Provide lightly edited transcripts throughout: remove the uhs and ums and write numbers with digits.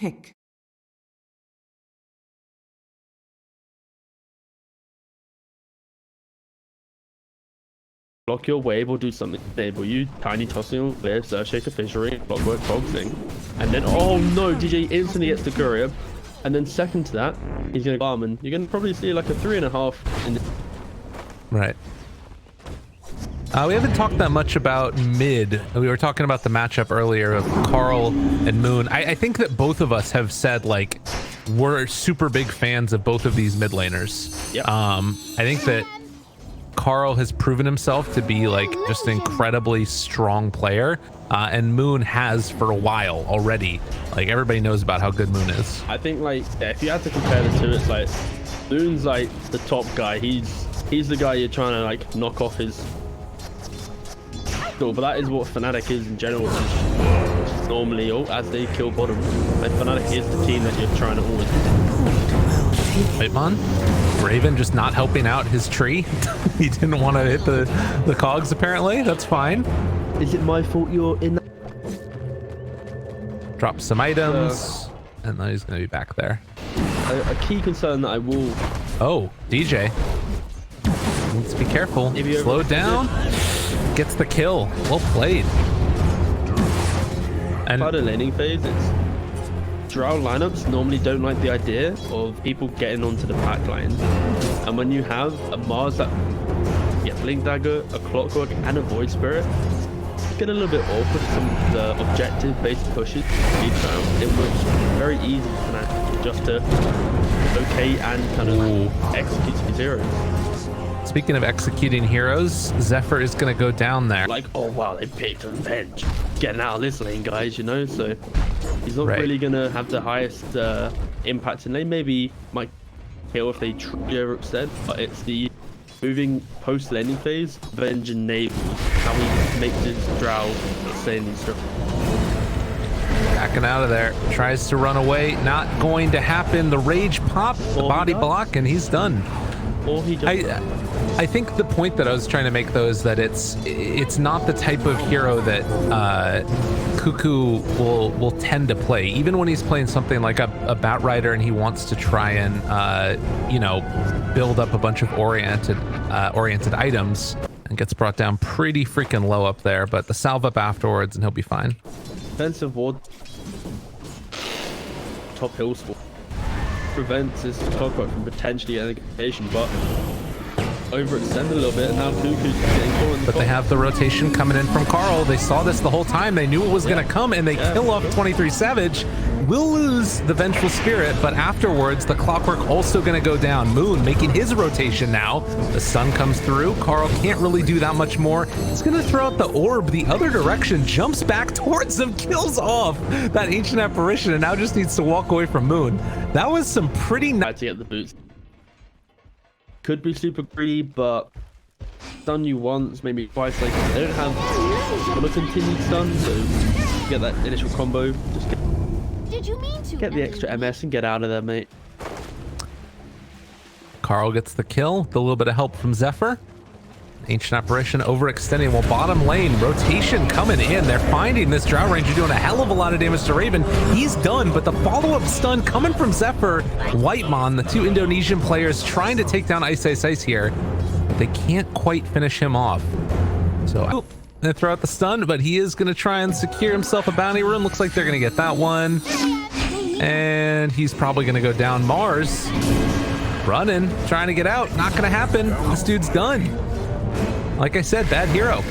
pick. Block your wave or do something to enable you. Tiny tossing your wave, Surf Shaker Fishery, Clockwork Frog thing. And then, oh no, DJ instantly gets the courier. And then second to that, he's going to farm, and you're going to probably see like a 3.5 in the... Right. We haven't talked that much about mid. We were talking about the matchup earlier of Carl and Moon. I think that both of us have said, like, we're super big fans of both of these mid laners. Yep. I think that Carl has proven himself to be like just an incredibly strong player, and Moon has for a while already. Like, everybody knows about how good Moon is. I think, like, yeah, if you had to compare the two, it's like Moon's like the top guy. He's the guy you're trying to like knock off his goal, but that is what Fnatic is in general. Just normally, as they kill bottom, like Fnatic is the team that you're trying to always. Wait, man. Raven just not helping out his tree. He didn't want to hit the cogs, apparently. That's fine. Is it my fault you're in that? Drop some items, and then he's going to be back there. A key concern that I will... Oh, DJ. Needs to be careful. Slow down. Gets the kill. Well played. And part of laning phase, it's... Drow lineups normally don't like the idea of people getting onto the back lines, and when you have a Mars that Blink Dagger, a Clockwork, and a Void Spirit, it's getting a little bit awkward for some of the objective-based pushes each round. It was very easy for that just to locate and kind of execute some heroes. Speaking of executing heroes, Zephyr is going to go down there. Like, oh wow, they picked Revenge. Getting out of this lane, guys, you know, so he's not really going to have the highest impact in lane. Maybe might kill if they trigger instead, but it's the moving post laning phase. Revenge enables how he makes his Drow stay in these stuff. Backing out of there, tries to run away. Not going to happen. The rage pop, the body block, and he's done. Or he just I think the point that I was trying to make, though, is that it's not the type of hero that Cuckoo will tend to play. Even when he's playing something like a Batrider and he wants to try and you know, build up a bunch of oriented items, and gets brought down pretty freaking low up there. But the salve up afterwards, and he'll be fine. Defensive ward, top hill spot prevents his Clockwork from potentially an occasion, but overextend a little bit, and now Cuckoo's getting caught. But they have the rotation coming in from Carl. They saw this the whole time. They knew it was going to come, and they kill off 23 Savage. Will lose the Vengeful Spirit, but afterwards, the Clockwork also going to go down. Moon making his rotation now. The sun comes through. Carl can't really do that much more. He's going to throw out the orb the other direction, jumps back towards him, kills off that Ancient Apparition, and now just needs to walk away from Moon. That was some pretty nice. To get the boots. Could be super greedy, but stun you once, maybe twice. Like, they don't have a continued stun, so you get that initial combo. Just get the extra MS and get out of there, mate. Carl gets the kill, with a little bit of help from Zephyr. Ancient Apparition overextending. Well, bottom lane, rotation coming in. They're finding this Drow Ranger doing a hell of a lot of damage to Raven. He's done, but the follow-up stun coming from Zephyr. Whitemon, the two Indonesian players trying to take down Ice Ice Ice here. But they can't quite finish him off. So, they throw out the stun, but he is going to try and secure himself a bounty rune. Looks like they're going to get that one. And he's probably going to go down. Mars running, trying to get out. Not going to happen. This dude's done. Like I said, bad hero.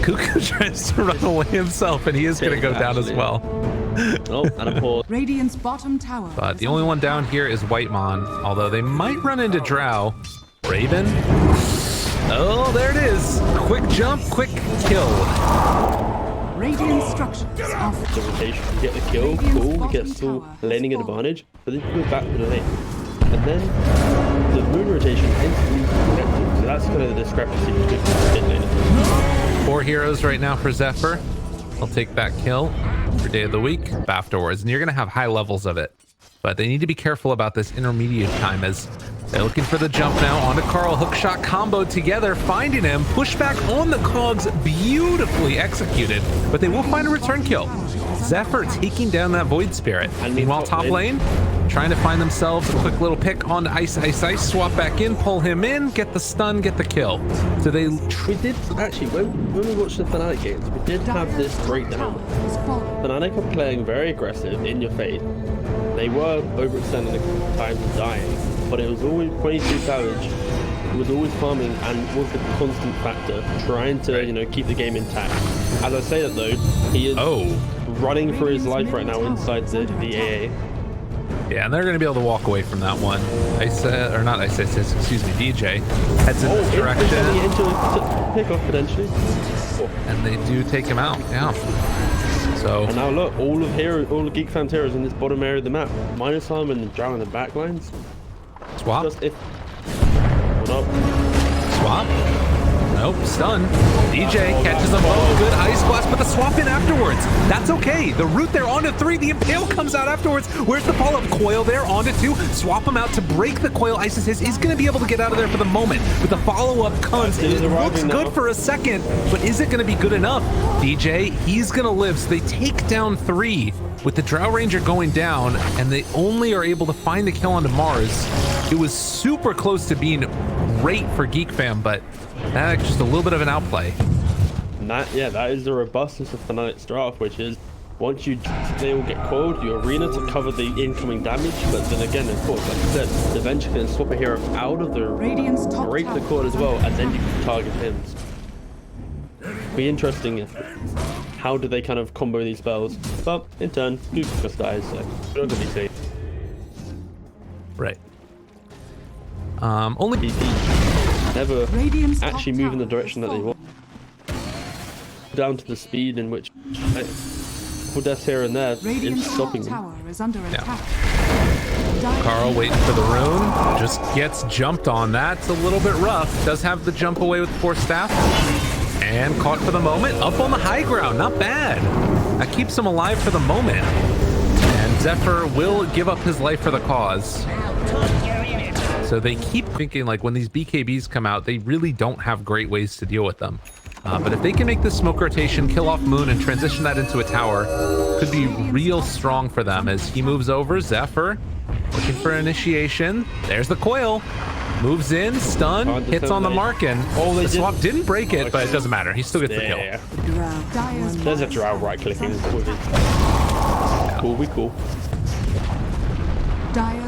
Cuckoo tries to run away himself, and he is going to go down as well. Oh, and a pause. Radiant's bottom tower. But the only one down here is Whitemon, although they might run into Drow. Raven. Oh, there it is. Quick jump, quick kill. Radiant structures are The rotation, you get the kill, cool, you get still laning advantage, but then you go back to the lane. And then the moon rotation instantly connected, so that's kind of the discrepancy between mid lane. 4 heroes right now for Zephyr. I'll take that kill for day of the week afterwards, and you're going to have high levels of it. But they need to be careful about this intermediate time, as They're looking for the jump now. Onto Carl. Hook shot combo together. Finding him. Pushback on the cogs. Beautifully executed. But they will find a return kill. Zephyr taking down that Void Spirit. Meanwhile, top lane, trying to find themselves a quick little pick on Ice. Swap back in, pull him in, get the stun, get the kill. So they... We did, actually, when we watched the Fnatic games, we did have this breakdown. Fnatic are playing very aggressive, in your face. They were overextending the times and dying, but it was always 22 Savage. It was always farming and was the constant factor, trying to, you know, keep the game intact. As I say that though, he is running for his life right now inside the AA. Yeah, and they're going to be able to walk away from that one. Excuse me, DJ heads in this direction. Into pick off potentially. And they do take him out, yeah. So, and now look, all the Geek fans heroes in this bottom area of the map, minus harm and the drown in the back lines. Swap. Just if... Hold up. Swap. Nope, stun. DJ catches them both. Good ice blast, but the swap in afterwards. That's okay. The root there onto 3. The impale comes out afterwards. Where's the follow-up? Coil there onto 2. Swap him out to break the coil. Isis is going to be able to get out of there for the moment. But the follow-up comes. It looks good for a second, but is it going to be good enough? DJ, he's going to live. So they take down 3 with the Drow Ranger going down, and they only are able to find the kill onto Mars. It was super close to being great for Geek Fam, but that's just a little bit of an outplay. And that is the robustness of Fnatic's draft, which is once they will get coiled, your arena to cover the incoming damage, but then again, of course, like I said, eventually can swap a hero out of the break the cord as well, and then you can target him. Be interesting how do they kind of combo these spells, but in turn, Goose just dies, so we're not gonna be safe. Right. Only never actually move in the direction that they want. Down to the speed in which for deaths here and there is stopping them. Carl waiting for the rune, just gets jumped on. That's a little bit rough. Does have the jump away with the Force Staff. And caught for the moment. Up on the high ground, not bad. That keeps him alive for the moment. And Zephyr will give up his life for the cause. So they keep thinking, like, when these BKBs come out, they really don't have great ways to deal with them. But if they can make this smoke rotation, kill off Moon, and transition that into a tower, could be real strong for them. As he moves over, Zephyr looking for initiation. There's the coil. Moves in, stun, hits on the mark, and the swap didn't break it, but it doesn't matter. He still gets the kill. There's a Drow right-clicking with it. Cool, we cool.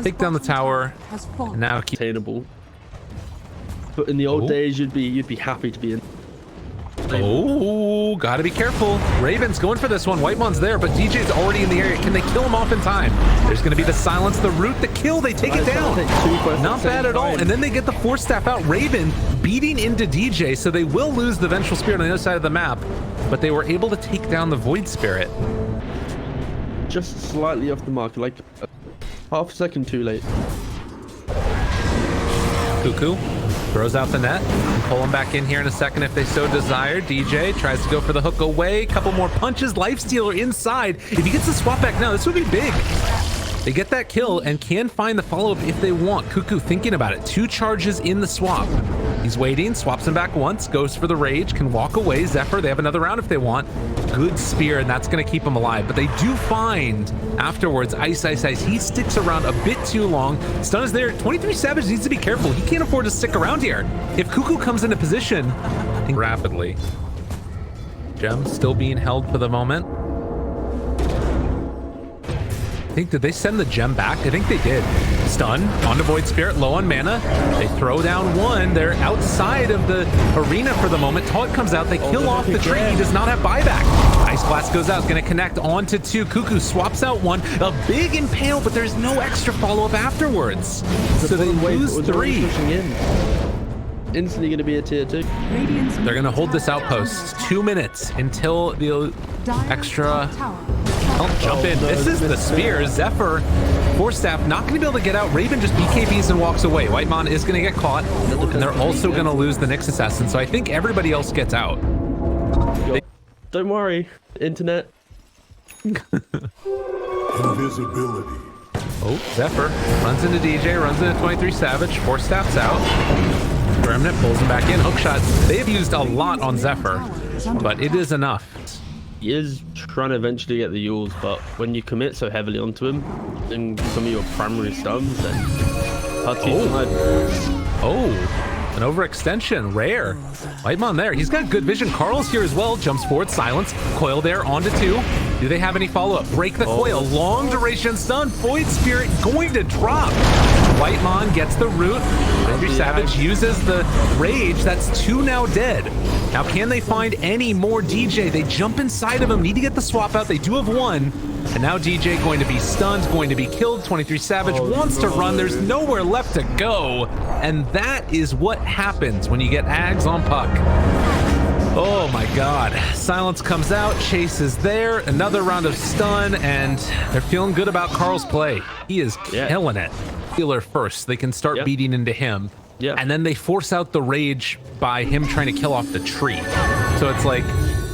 Take down the tower. And now keep attainable. But in the old days, you'd be happy to be in. Oh, gotta be careful. Raven's going for this one. Whitemon's there, but DJ's already in the area. Can they kill him off in time? There's gonna be the silence, the root, the kill. They take it down. Not bad at all. And then they get the Force Staff out. Raven beating into DJ, so they will lose the Vengeful Spirit on the other side of the map, but they were able to take down the Void Spirit. Just slightly off the mark, like half a second too late. Cuckoo throws out the net. Pull him back in here in a second if they so desire. DJ tries to go for the hook away. Couple more punches. Lifestealer inside. If he gets the swap back now, this would be big. They get that kill and can find the follow-up if they want. Cuckoo thinking about it. 2 charges in the swap. He's waiting, swaps him back once, goes for the rage, can walk away. Zephyr, they have another round if they want. Good spear, and that's going to keep him alive. But they do find afterwards Ice. He sticks around a bit too long. Stun is there. 23 Savage needs to be careful. He can't afford to stick around here. If Cuckoo comes into position rapidly. Gem still being held for the moment. I think, did they send the gem back? I think they did. Stun onto Void Spirit, low on mana. They throw down one. They're outside of the arena for the moment. Taunt comes out. They kill off the tree. He does not have buyback. Ice Blast goes out. It's going to connect onto 2. Cuckoo swaps out 1. A big impale, but there's no extra follow-up afterwards. So they lose 3. Instantly going to be a tier 2. They're going to hold this outpost 2 minutes until the extra... I'll jump in. This is the spear. Zephyr, Force Staff, not going to be able to get out. Raven just BKBs and walks away. Whitemon is going to get caught, and they're also going to lose the Nyx Assassin. So I think everybody else gets out. Don't worry, internet. Invisibility. Oh, Zephyr runs into DJ, runs into 23 Savage, 4 steps out. Remnant pulls him back in. Hookshot. They've used a lot on Zephyr, but it is enough. He is trying to eventually get the Yules, but when you commit so heavily onto him, and some of your primary stuns, then An overextension, rare. Whitemon there, he's got good vision. Carl's here as well, jumps forward, silence. Coil there, onto 2. Do they have any follow-up? Break the coil, long duration stun. Void Spirit going to drop. Whitemon gets the root. Andrew Savage uses the rage. That's 2 now dead. Now, can they find any more DJ? They jump inside of him, need to get the swap out. They do have 1. And now DJ going to be stunned, going to be killed. 23 Savage wants to run. There's nowhere left to go. And that is what happens when you get Ags on puck. Oh my God. Silence comes out. Chase is there. Another round of stun. And they're feeling good about Carl's play. He is killing it. Healer first. They can start beating into him. Yeah. And then they force out the rage by him trying to kill off the tree. So it's like,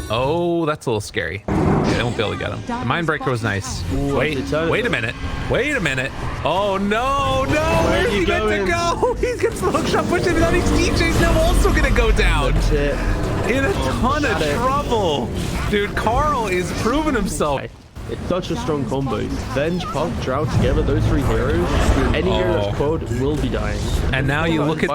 oh, that's a little scary. They won't be able to get him. The Mindbreaker was nice. Wait a minute. Wait a minute. Oh, no. Where's he meant to go? He gets the hookshot push and then DJ's now also going to go down. That's it. In a ton of trouble. Dude, Carl is proving himself. It's such a strong combo. Venge, Puck, Drought together, those 3 heroes, any hero that's coiled will be dying. And now you look at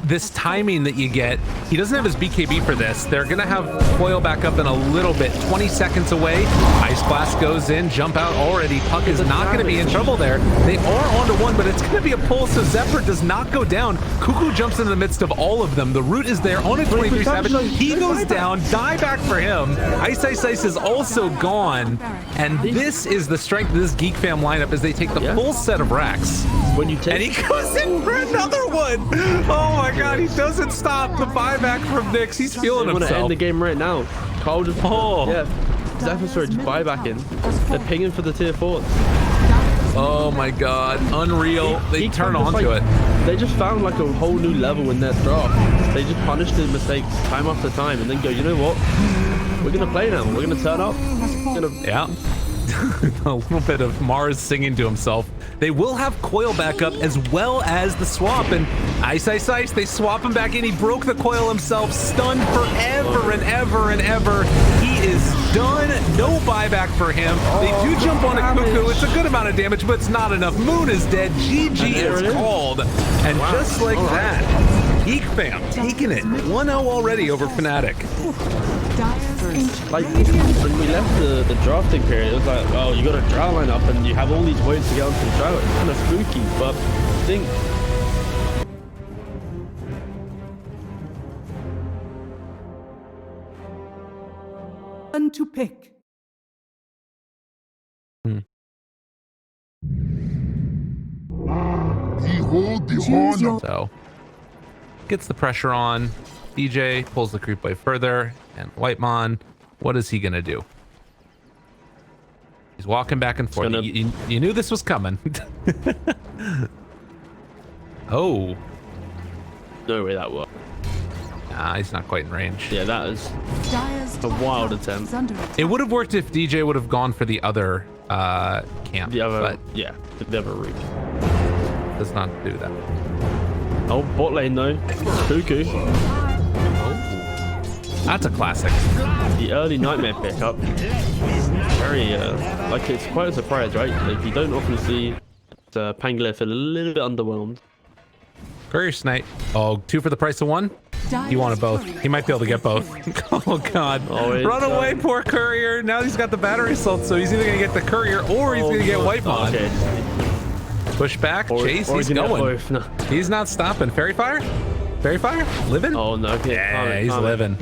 this timing that you get. He doesn't have his BKB for this. They're going to have coil back up in a little bit. 20 seconds away. Ice Blast goes in, jump out already. Puck is not going to be in trouble there. They are onto 1, but it's going to be a pull, so Zephyr does not go down. Cuckoo jumps into the midst of all of them. The root is there on a 23 Savage. He goes down. Die back for him. Ice is also gone. And this is the strength of this Geek fam lineup as they take the full set of racks. When you take, and he goes in for another one. Oh my God, he doesn't stop the buyback from Nyx. He's feeling himself. Want to end the game right now. Carl just Zephyr just buybacking. They're pinging for the tier 4. Oh my God, unreal. They turn onto it. They just found like a whole new level in their draft. They just punished the mistakes time after time and then go, you know what? We're gonna play now. We're gonna turn up. Yeah. A little bit of Mars singing to himself. They will have coil back up as well as the swap, and Ice, they swap him back in. He broke the coil himself, stunned forever and ever and ever. He is done. No buyback for him. They do jump on a Cuckoo. It's a good amount of damage, but it's not enough. Moon is dead. GG is called. And just like that, Geek fam taking it 1-0 already over Fnatic. Like when we left the drafting period, it was like, oh, you got a draw line up and you have all these ways to get onto the draw. It's kind of spooky, but I think to pick. So gets the pressure on. DJ pulls the creep wave further, and Whitemon, what is he gonna do? He's walking back and forth. You knew this was coming. Oh. No way that worked. Nah, he's not quite in range. Yeah, that is a wild attempt. It would have worked if DJ would have gone for the other camp. The other, but the other route. Does not do that. Oh, bot lane though. Cuckoo. That's a classic. The early Nightmare pickup. Very, like it's quite a surprise, right? Like you don't often see Pangolin feel a little bit underwhelmed. Courier Snipe. Oh, 2 for the price of 1? He wanted both. He might be able to get both. Oh God. Run away, poor Courier. Now he's got the battery assault, so he's either going to get the Courier or he's going to get Whitemon. Okay. Push back, Chase, he's going. No. He's not stopping. Fairy Fire? Fairy Fire? Living? Oh no. Yeah, he's living.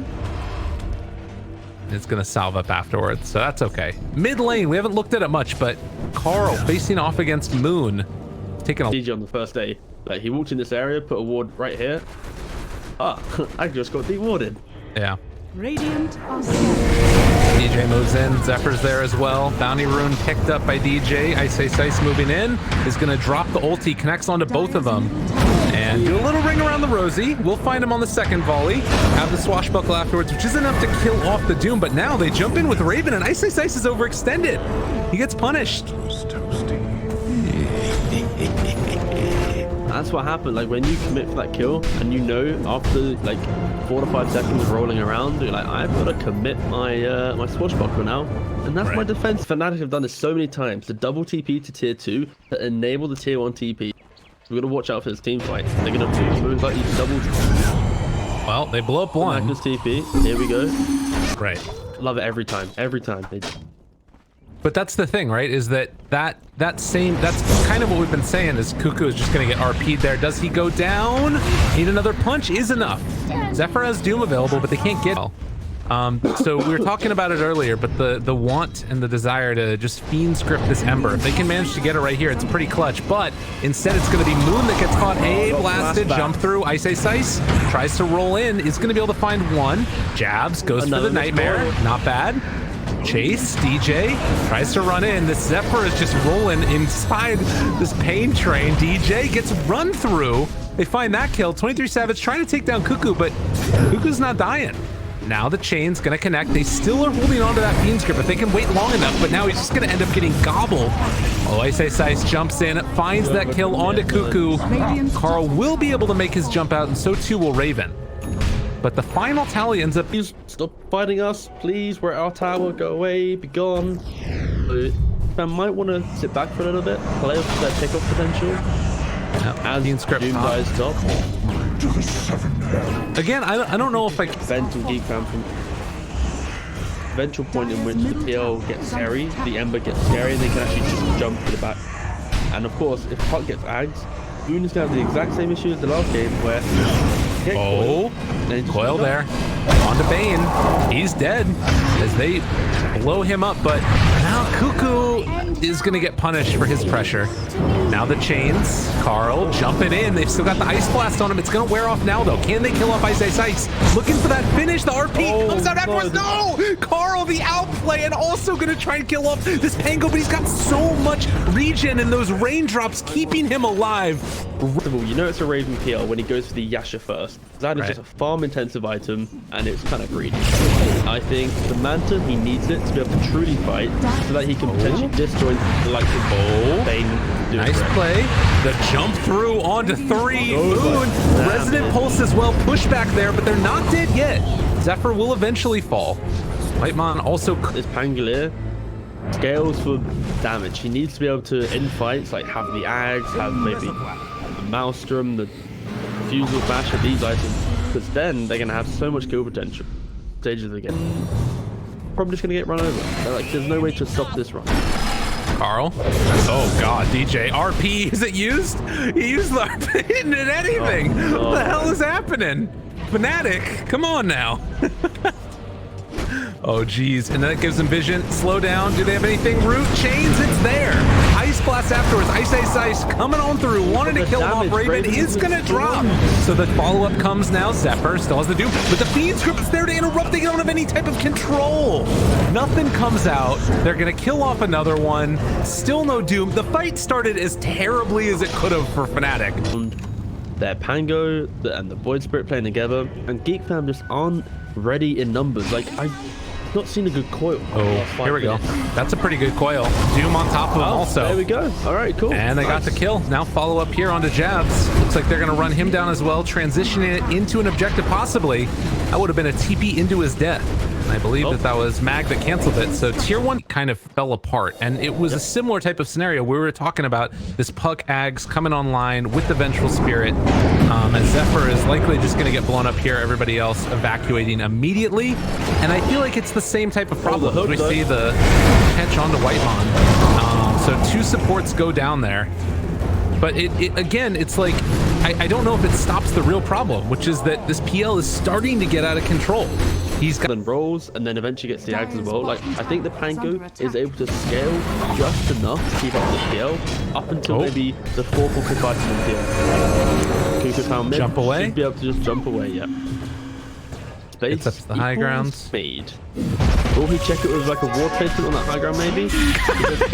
It's going to salve up afterwards, so that's okay. Mid lane, we haven't looked at it much, but Carl facing off against Moon. Taking a DJ on the first day. Like he walked in this area, put a ward right here. Ah, I just got de-warded. Yeah. Radiant are DJ moves in. Zephyr's there as well. Bounty Rune picked up by DJ. Ice moving in. Is going to drop the ulti. Connects onto both of them. And do a little ring around the Rosie. We'll find him on the second volley. Have the swashbuckle afterwards, which is enough to kill off the Doom. But now they jump in with Raven, and Ice is overextended. He gets punished. that's what happened. Like when you commit for that kill and you know after like 4 to 5 seconds rolling around, you're like, I've got to commit my my swashbuckler now. And that's my defense. Fnatic have done this so many times. The double TP to tier 2 to enable the tier 1 TP. We've got to watch out for this team fight. They're going to move like these double. Well, they blow up one. Magnus TP. Here we go. Right. Love it every time. Every time. But that's the thing, right? Is that's kind of what we've been saying is Cuckoo is just going to get RP'd there. Does he go down? Need another punch is enough. Zephyr has Doom available, but they can't get it. So we were talking about it earlier, but the want and the desire to just fiend script this Ember, if they can manage to get it right here, it's pretty clutch. But instead, it's going to be Moon that gets caught. Blasted, jump through. Ice tries to roll in. Is going to be able to find one. Jabs, goes for the Nightmare. Not bad. Chase, DJ tries to run in. This Zephyr is just rolling inside this pain train. DJ gets run through. They find that kill. 23 Savage trying to take down Cuckoo, but Cuckoo's not dying. Now the chain's gonna connect. They still are holding on to that Fiend's grip if they can wait long enough, but now he's just gonna end up getting gobbled. Oh, Ice jumps in, finds that kill onto Cuckoo. Carl will be able to make his jump out, and so too will Raven. But the final tally ends up... Please stop fighting us, please. We're at our tower. Go away, be gone. I might want to sit back for a little bit, play up that takeoff potential. As Doom dies top. Again, I don't know if I... Eventual Geek fan from... Eventual point in which the PL gets scary, the Ember gets scary, and they can actually just jump to the back. And of course, if Puck gets Ags, Moon is going to have the exact same issue as the last game, where... Coil there. On to Bane. He's dead as they blow him up, but now Cuckoo is going to get punished for his pressure. Now the chains. Carl jumping in. They've still got the Ice Blast on him. It's going to wear off now, though. Can they kill off Ice? Looking for that finish. The RP comes out afterwards. No! Carl, the outplay, and also going to try and kill off this Pango, but he's got so much regen and those raindrops keeping him alive. You know it's a Raven PL when he goes for the Yasha first. That is just a farm-intensive item, and it's kind of greedy. I think the Manta, he needs it to be able to truly fight, so that he can potentially disjoint the likes of Bane. Nice play. The jump through onto 3. Moon. Resident Pulse as well. Push back there, but they're not dead yet. Zephyr will eventually fall. Whitemon also... This Pangolier scales for damage. He needs to be able to, in fights, like have the Ags, have maybe the Maelstrom, the Fusel Basher, these items, because then they're going to have so much kill potential. Stages again. Probably just going to get run over. They're like, there's no way to stop this run. Carl. Oh god, DJ. RP, is it used? He used the RP, didn't hit anything. What the hell is happening? Fnatic, come on now. Oh geez, and then it gives them vision. Slow down. Do they have anything? Root chains, it's there. Ice Blast afterwards. Ice coming on through. Wanted to kill him off. Raven is gonna drop. So the follow-up comes now. Zephyr still has the Doom, but the Fiend script is there to interrupt. They don't have any type of control. Nothing comes out. They're gonna kill off another one. Still no Doom. The fight started as terribly as it could have for Fnatic. They're Pango and the Void Spirit playing together, and Geek fam just aren't ready in numbers. Like, I've not seen a good coil. Oh, here we go. That's a pretty good coil. Doom on top of him also. There we go. All right, cool. And they got the kill. Now follow up here onto Jabs. Looks like they're going to run him down as well, transitioning it into an objective possibly. That would have been a TP into his death. I believe that was Mag that canceled it. So tier 1 kind of fell apart, and it was a similar type of scenario where we were talking about this Puck Ags coming online with the Vengeful Spirit, and Zephyr is likely just going to get blown up here. Everybody else evacuating immediately, and I feel like it's the same type of problem. We see the catch onto Whitemon. So 2 supports go down there. But again, it's like, I don't know if it stops the real problem, which is that this PL is starting to get out of control. He's got rolls and then eventually gets the Ags as well. Like, I think the Pango is able to scale just enough to keep up the PL up until maybe the 4th or 5th item in PL. Cuckoo found mid. Jump away? Should be able to just jump away, yeah. Space gets up to the high ground. Speed. Will he check it with like a ward placement on that high ground maybe?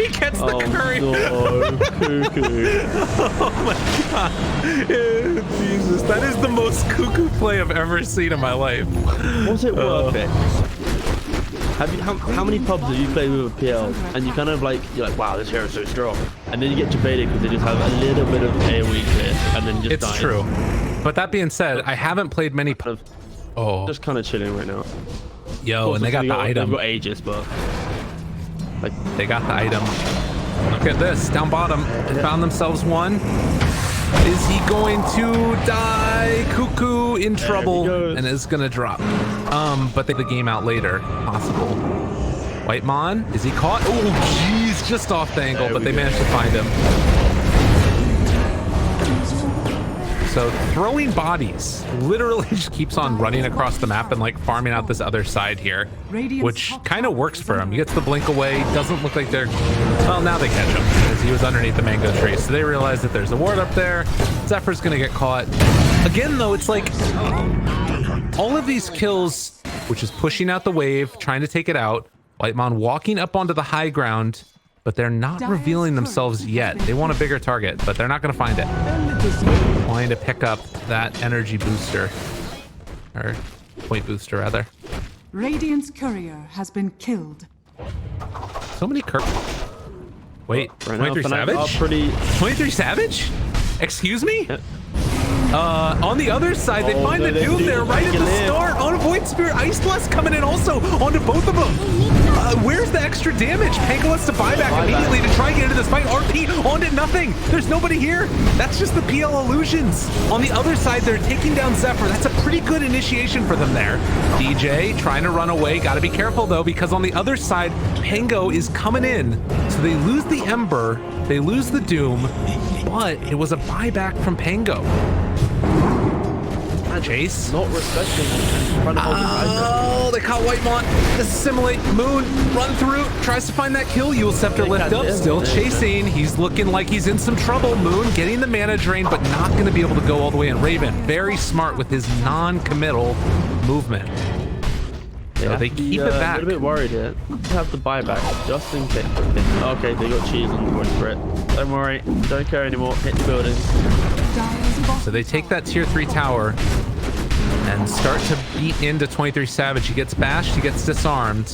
He gets the curry. No, Cuckoo. Oh my god. Jesus, that is the most Cuckoo play I've ever seen in my life. Was it worth it? how many pubs have you played with a PL and you kind of like, you're like, wow, this hero's so strong, and then you get debated because they just have a little bit of AoE clear and then just It's die. true. But that being said, I haven't played many. Oh, Just kind of chilling right now. yo, and they got the item. They've got Aegis, but like They got the item. Look at this, down bottom. They found themselves one. Is he going to die? Cuckoo in trouble and is gonna drop. But they the game out later, possible. White Mon, is he caught? Oh, jeez, just off the angle, but they managed to find him. So throwing bodies literally just keeps on running across the map and like farming out this other side here, which kind of works for him. He gets the blink away. Doesn't look like they're, well, now they catch him because he was underneath the mango tree. So they realize that there's a ward up there. Zephyr's gonna get caught. Again, though, it's like all of these kills, which is pushing out the wave, trying to take it out. Whitemon walking up onto the high ground, but they're not revealing themselves yet. They want a bigger target, but they're not going to find it. Wanting to pick up that energy booster, or point booster rather. Radiant's courier has been killed. So many Wait, right 23 now, Savage? 23 Savage? Excuse me? Yeah. On the other side, they find the Doom there right at the start. On a Void Spirit, Ice Blast coming in also onto both of them. Where's the extra damage? Pango wants to buy back immediately to try and get into this fight. RP onto nothing. There's nobody here. That's just the PL illusions. On the other side, they're taking down Zephyr. That's a pretty good initiation for them there. DJ trying to run away. Got to be careful though, because on the other side, Pango is coming in. So they lose the Ember, they lose the Doom, but it was a buyback from Pango. Chase. Not respecting. Oh, they caught Whitemon. Assimilate. Moon. Run through. Tries to find that kill. You'll Scepter lift up. Still chasing. He's looking like he's in some trouble. Moon getting the mana drain, but not going to be able to go all the way in. Raven, very smart with his non-committal movement. So they keep it back. I'm a bit worried here. You have to buy back just in case. Okay, they got cheese on the board for it. Don't worry. Don't care anymore. Hit the building. So they take that tier 3 tower and start to beat into 23 Savage. He gets bashed, he gets disarmed.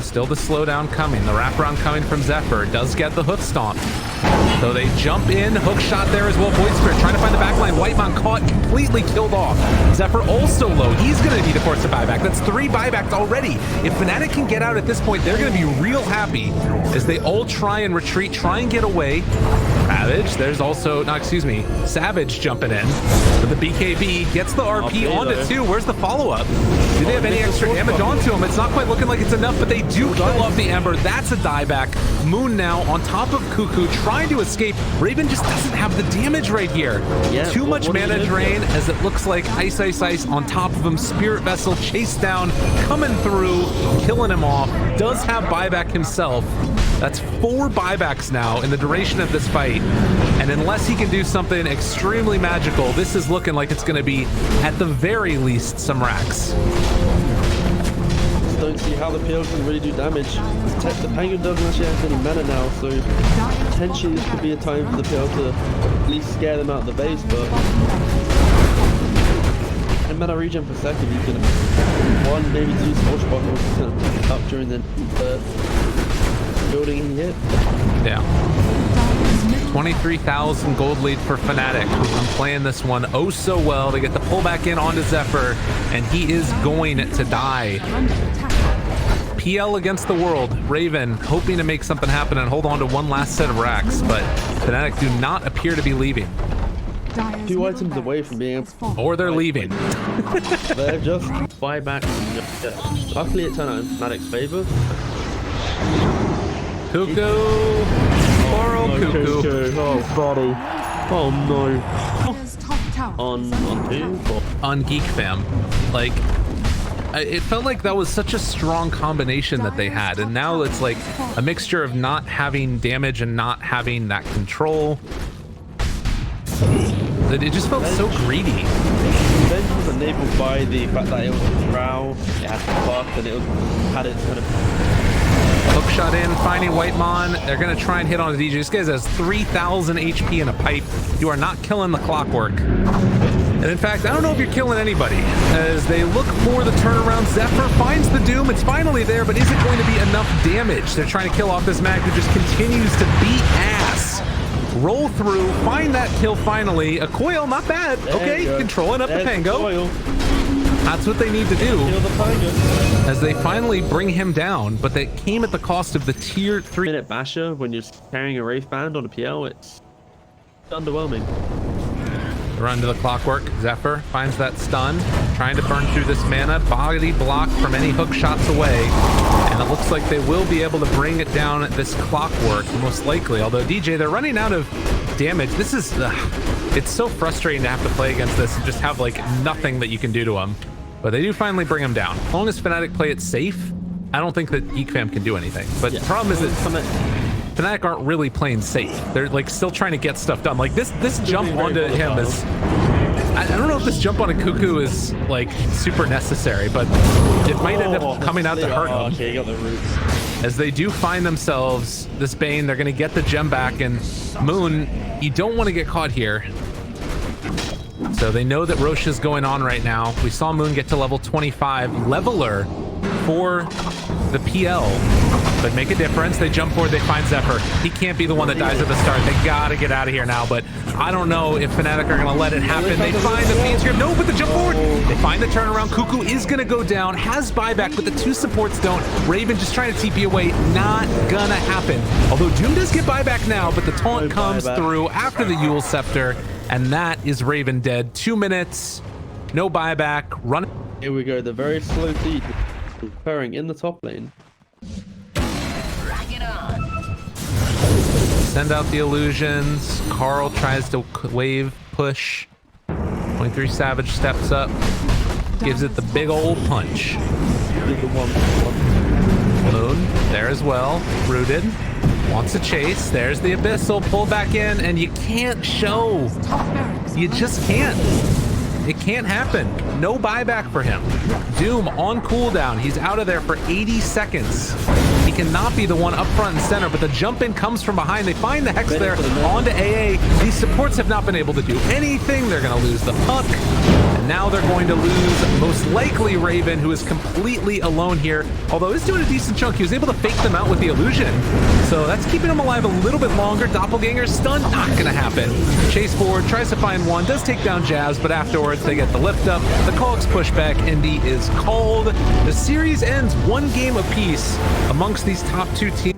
Still the slowdown coming. The wraparound coming from Zephyr. Does get the hoof stomp. So they jump in, hook shot there as well. Void Spirit trying to find the backline. Whitemon caught, completely killed off. Zephyr also low. He's going to need to force a buyback. That's 3 buybacks already. If Fnatic can get out at this point, they're going to be real happy as they all try and retreat, try and get away. Savage, there's also, no, excuse me, Savage jumping in. But the BKB gets the RP onto 2. Where's the follow-up? Do they have any extra damage onto him? It's not quite looking like it's enough, but they do kill off the Ember. That's a dieback. Moon now on top of Cuckoo, trying to escape. Raven just doesn't have the damage right here. Yeah, Too much mana drain as it looks like Ice Ice Ice on top of him. Spirit Vessel chased down, coming through, killing him off. Does have buyback himself. That's 4 buybacks now in the duration of this fight. And unless he can do something extremely magical, this is looking like it's going to be, at the very least, some racks. Just don't see how the PL can really do damage. The Penguin doesn't actually have any mana now, so potentially this could be a time for the PL to at least scare them out of the base, but in mana regen per second, you can 1, maybe 2 Scorch Bottles kind of pick up during the building he hit. Yeah. 23,000 gold lead for Fnatic, who've been playing this one oh so well. They get the pull back in onto Zephyr, and he is going to die. PL against the world. Raven hoping to make something happen and hold on to one last set of racks, but Fnatic do not appear to be leaving. 2 items away from being able to... Or they're leaving. They're just buyback. Luckily it turned out in Fnatic's favor. Cuckoo. Poor old Cuckoo. Oh, buddy. Oh, no. On who? On Geek fam. Like, it felt like that was such a strong combination that they had, and now it's like a mixture of not having damage and not having that control. It just felt so greedy. Revenge was enabled by the fact that it was a drow, it had the buff, and it had its kind of... Hook shot in, finding Whitemon. They're going to try and hit on the DJ. This guy has 3,000 HP in a pipe. You are not killing the clockwork. And in fact, I don't know if you're killing anybody. As they look for the turnaround, Zephyr finds the Doom. It's finally there, but is it going to be enough damage? They're trying to kill off this Mag who just continues to beat ass. Roll through, find that kill finally. A coil, not bad. Okay, controlling up the Pango. That's what they need to do. As they finally bring him down, but they came at the cost of the tier 3-minute basher when you're carrying a Wraith Band on a PL. It's underwhelming. Run to the clockwork. Zephyr finds that stun, trying to burn through this mana. Body blocked from any hook shots away. And it looks like they will be able to bring it down at this clockwork, most likely. Although DJ, they're running out of damage. This is, it's so frustrating to have to play against this and just have like nothing that you can do to them. But they do finally bring him down. As long as Fnatic play it safe, I don't think that Geek Fam can do anything. But the problem is that Fnatic aren't really playing safe. They're like still trying to get stuff done. Like this jump onto him is, I don't know if this jump on a Cuckoo is like super necessary, but it might end up coming out to hurt him. Okay, you got the roots. As they do find themselves this Bane, they're gonna get the gem back, and Moon, you don't want to get caught here. So they know that Roche is going on right now. We saw Moon get to level 25, leveler for the PL, but make a difference. They jump forward, they find Zephyr. He can't be the one that dies at the start. They gotta get out of here now, but I don't know if Fnatic are gonna let it happen. They find the Fiend Script. No, but the jump forward. They find the turnaround. Cuckoo is gonna go down, has buyback, but the two supports don't. Raven just trying to TP away. Not gonna happen. Although Doom does get buyback now, but the taunt comes through after the Yule Scepter, and that is Raven dead. 2 minutes, no buyback, run. Here we go, the very slow feed occurring in the top lane. Send out the illusions. Carl tries to wave push. 23 Savage steps up, gives it the big old punch. Moon there as well, rooted. Wants a chase. There's the Abyssal. Pull back in, and you can't show. You just can't. It can't happen. No buyback for him. Doom on cooldown. He's out of there for 80 seconds. He cannot be the one up front and center, but the jump in comes from behind. They find the Hex there onto AA. These supports have not been able to do anything. They're going to lose the puck. And now they're going to lose most likely Raven, who is completely alone here. Although he's doing a decent chunk. He was able to fake them out with the illusion. So that's keeping him alive a little bit longer. Doppelganger stun, not going to happen. Chase forward, tries to find one, does take down Jazz, but afterwards they get the lift up. The Cogs push back. Indy is called. The series ends 1 game apiece amongst these top 2 teams.